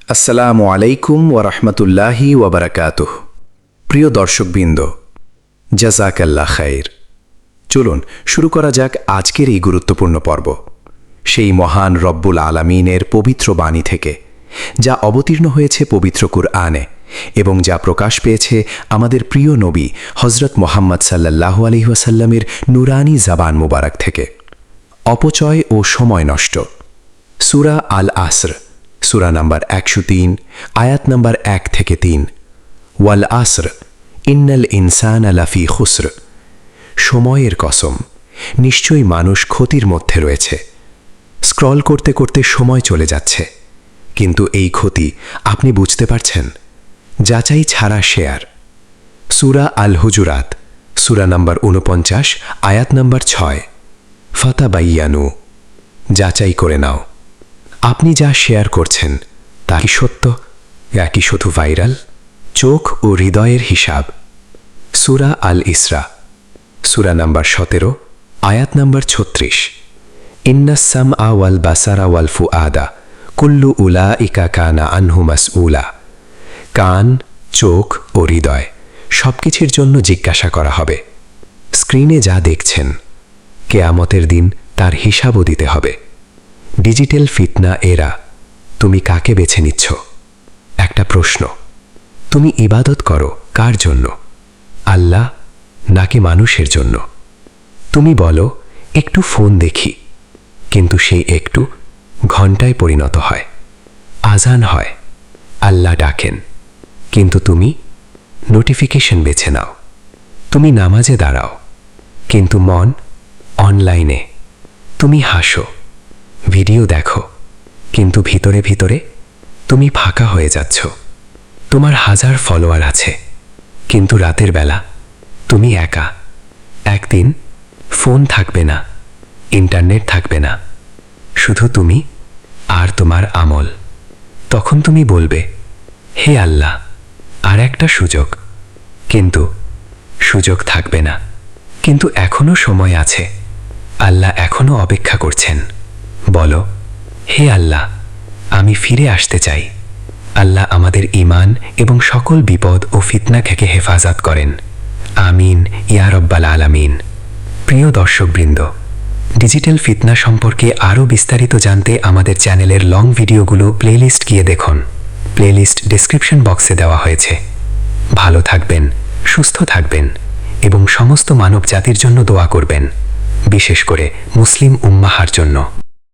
আসসালামু আলাইকুম ওরহমতুল্লাহি ওবরাকাতুহ। প্রিয় দর্শকবৃন্দ, জাযাকাল্লাহ খাইর। চলুন শুরু করা যাক আজকের এই গুরুত্বপূর্ণ পর্ব, সেই মহান রব্বুল আলামিনের পবিত্র বাণী থেকে, যা অবতীর্ণ হয়েছে পবিত্র কুরআনে এবং যা প্রকাশ পেয়েছে আমাদের প্রিয় নবী হজরত মুহাম্মদ সাল্লাল্লাহু আলাইহি ওয়াসাল্লামের নুরানি জাবান মুবারক থেকে। অপচয় ও সময় নষ্ট। সূরা আল আসর, সূরা নাম্বার 103, আয়াত নাম্বার 1 থেকে 3। ওয়াল আসর ইন্নাল ইনসানা লাফি খুসর। সময়ের কসম, নিশ্চয়ই মানুষ ক্ষতির মধ্যে রয়েছে। স্ক্রল করতে করতে সময় চলে যাচ্ছে, কিন্তু এই ক্ষতি আপনি বুঝতে পারছেন? যাচাই ছাড়া শেয়ার। সূরা আল হুজুরাত, সূরা নাম্বার 49, আয়াত নাম্বার 6। ফাতাবাইয়ানু, যাচাই করে নাও আপনি যা শেয়ার করছেন তা কি সত্য, একই শুধু ভাইরাল? চোখ ও হৃদয়ের হিসাব। সূরা আল ইসরা, সূরা নাম্বার 17, আয়াত নাম্বার 36। ইন্নাস সামআ ওয়াল বাসারা ওয়াল ফুআদা কুল্লু উলাইকা কানা আনহু মাসউলা। কান, চোখ ও হৃদয় সবকিছুর জন্য জিজ্ঞাসা করা হবে। স্ক্রিনে যা দেখছেন, কিয়ামতের দিন তার হিসাবও দিতে হবে। ডিজিটাল ফিতনা এরা, তুমি কাকে বেছে নিচ্ছ? একটা প্রশ্ন, তুমি ইবাদত করো কার জন্য, আল্লাহ নাকি মানুষের জন্য? তুমি বলো একটু ফোন দেখি, কিন্তু সেই একটু ঘন্টায় পরিণত হয়। আজান হয়, আল্লাহ ডাকেন, কিন্তু তুমি নোটিফিকেশন বেছে নাও। তুমি নামাজে দাঁড়াও, কিন্তু মন অনলাইনে। তুমি হাসো, ভিডিও দেখো, কিন্তু ভিতরে ভিতরে তুমি ফাঁকা হয়ে যাচ্ছ। তোমার 1000 ফলোয়ার আছে, কিন্তু রাতের বেলা তুমি একা। একদিন ফোন থাকবে না, ইন্টারনেট থাকবে না, শুধু তুমি আর তোমার আমল। তখন তুমি বলবে, হে আল্লাহ, আর একটা সুযোগ। কিন্তু সুযোগ থাকবে না। কিন্তু এখনো সময় আছে, আল্লাহ এখনো অপেক্ষা করছেন। বলো, হে আল্লাহ, আমি ফিরে আসতে চাই। আল্লাহ আমাদের ঈমান এবং সকল বিপদ ও ফিতনা থেকে হেফাজত করেন। আমিন ইয়া রব্বাল আলামিন। প্রিয় দর্শকবৃন্দ, ডিজিটাল ফিতনা সম্পর্কে আরও বিস্তারিত জানতে আমাদের চ্যানেলের লং ভিডিওগুলো প্লেলিস্ট গিয়ে দেখুন। প্লেলিস্ট ডেসক্রিপশন বক্সে দেওয়া হয়েছে। ভালো থাকবেন, সুস্থ থাকবেন এবং সমস্ত মানব জাতির জন্য দোয়া করবেন, বিশেষ করে মুসলিম উম্মাহর জন্য।